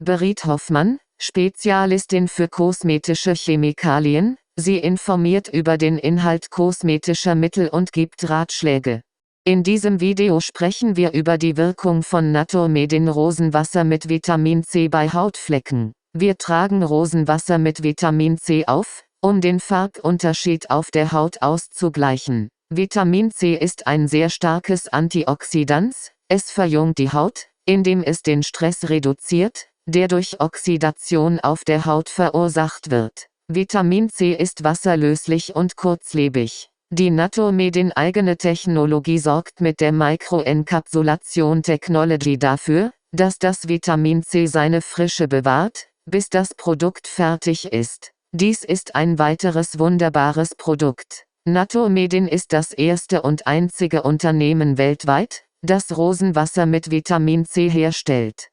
Berit Hoffmann, Spezialistin für kosmetische Chemikalien. Sie informiert über den Inhalt kosmetischer Mittel und gibt Ratschläge. In diesem Video sprechen wir über die Wirkung von Naturmedin Rosenwasser mit Vitamin C bei Hautflecken. Wir tragen Rosenwasser mit Vitamin C auf, um den Farbunterschied auf der Haut auszugleichen. Vitamin C ist ein sehr starkes Antioxidant. Es verjüngt die Haut, indem es den Stress reduziert, der durch Oxidation auf der Haut verursacht wird. Vitamin C ist wasserlöslich und kurzlebig. Die Naturmedin eigene Technologie sorgt mit der Microencapsulation Technology dafür, dass das Vitamin C seine Frische bewahrt, bis das Produkt fertig ist. Dies ist ein weiteres wunderbares Produkt. Naturmedin ist das erste und einzige Unternehmen weltweit, das Rosenwasser mit Vitamin C herstellt.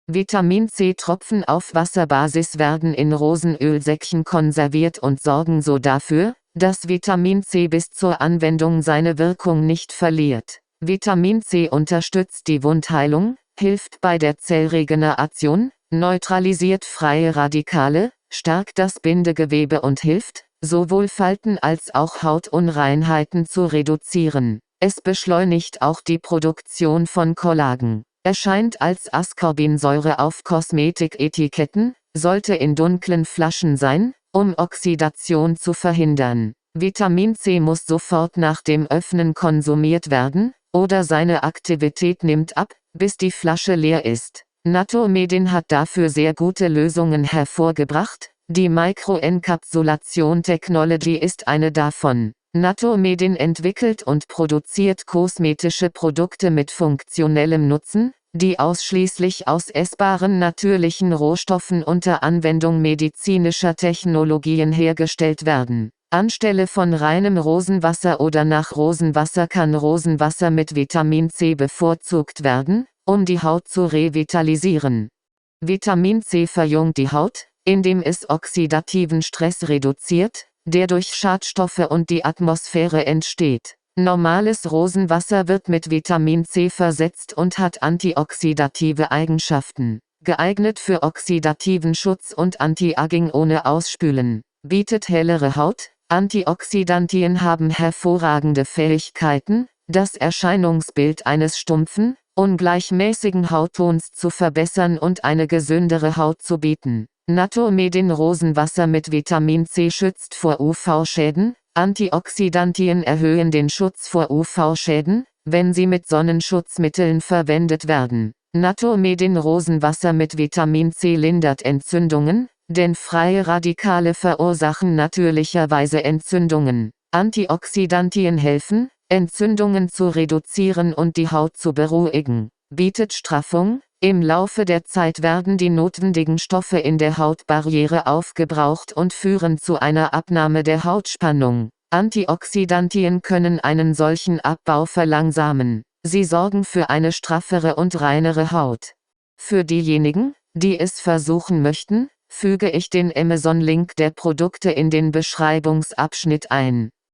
Vitamin C-Tropfen auf Wasserbasis werden in Rosenölsäckchen konserviert und sorgen so dafür, dass Vitamin C bis zur Anwendung seine Wirkung nicht verliert. Vitamin C unterstützt die Wundheilung, hilft bei der Zellregeneration, neutralisiert freie Radikale, stärkt das Bindegewebe und hilft, sowohl Falten als auch Hautunreinheiten zu reduzieren. Es beschleunigt auch die Produktion von Kollagen. Erscheint als Ascorbinsäure auf Kosmetiketiketten, sollte in dunklen Flaschen sein, um Oxidation zu verhindern. Vitamin C muss sofort nach dem Öffnen konsumiert werden, oder seine Aktivität nimmt ab, bis die Flasche leer ist. Naturmedin hat dafür sehr gute Lösungen hervorgebracht. Die Microencapsulation Technology ist eine davon. Naturmedin entwickelt und produziert kosmetische Produkte mit funktionellem Nutzen, die ausschließlich aus essbaren natürlichen Rohstoffen unter Anwendung medizinischer Technologien hergestellt werden. Anstelle von reinem Rosenwasser oder nach Rosenwasser kann Rosenwasser mit Vitamin C bevorzugt werden, um die Haut zu revitalisieren. Vitamin C verjüngt die Haut, indem es oxidativen Stress reduziert, der durch Schadstoffe und die Atmosphäre entsteht. Normales Rosenwasser wird mit Vitamin C versetzt und hat antioxidative Eigenschaften. Geeignet für oxidativen Schutz und Anti-Aging ohne Ausspülen. Bietet hellere Haut. Antioxidantien haben hervorragende Fähigkeiten, das Erscheinungsbild eines stumpfen, ungleichmäßigen Hauttons zu verbessern und eine gesündere Haut zu bieten. Naturmedin Rosenwasser mit Vitamin C schützt vor UV-Schäden. Antioxidantien erhöhen den Schutz vor UV-Schäden, wenn sie mit Sonnenschutzmitteln verwendet werden. Naturmedin Rosenwasser mit Vitamin C lindert Entzündungen, denn freie Radikale verursachen natürlicherweise Entzündungen. Antioxidantien helfen, Entzündungen zu reduzieren und die Haut zu beruhigen. Bietet Straffung. Im Laufe der Zeit werden die notwendigen Stoffe in der Hautbarriere aufgebraucht und führen zu einer Abnahme der Hautspannung. Antioxidantien können einen solchen Abbau verlangsamen. Sie sorgen für eine straffere und reinere Haut. Für diejenigen, die es versuchen möchten, füge ich den Amazon-Link der Produkte in den Beschreibungsabschnitt ein.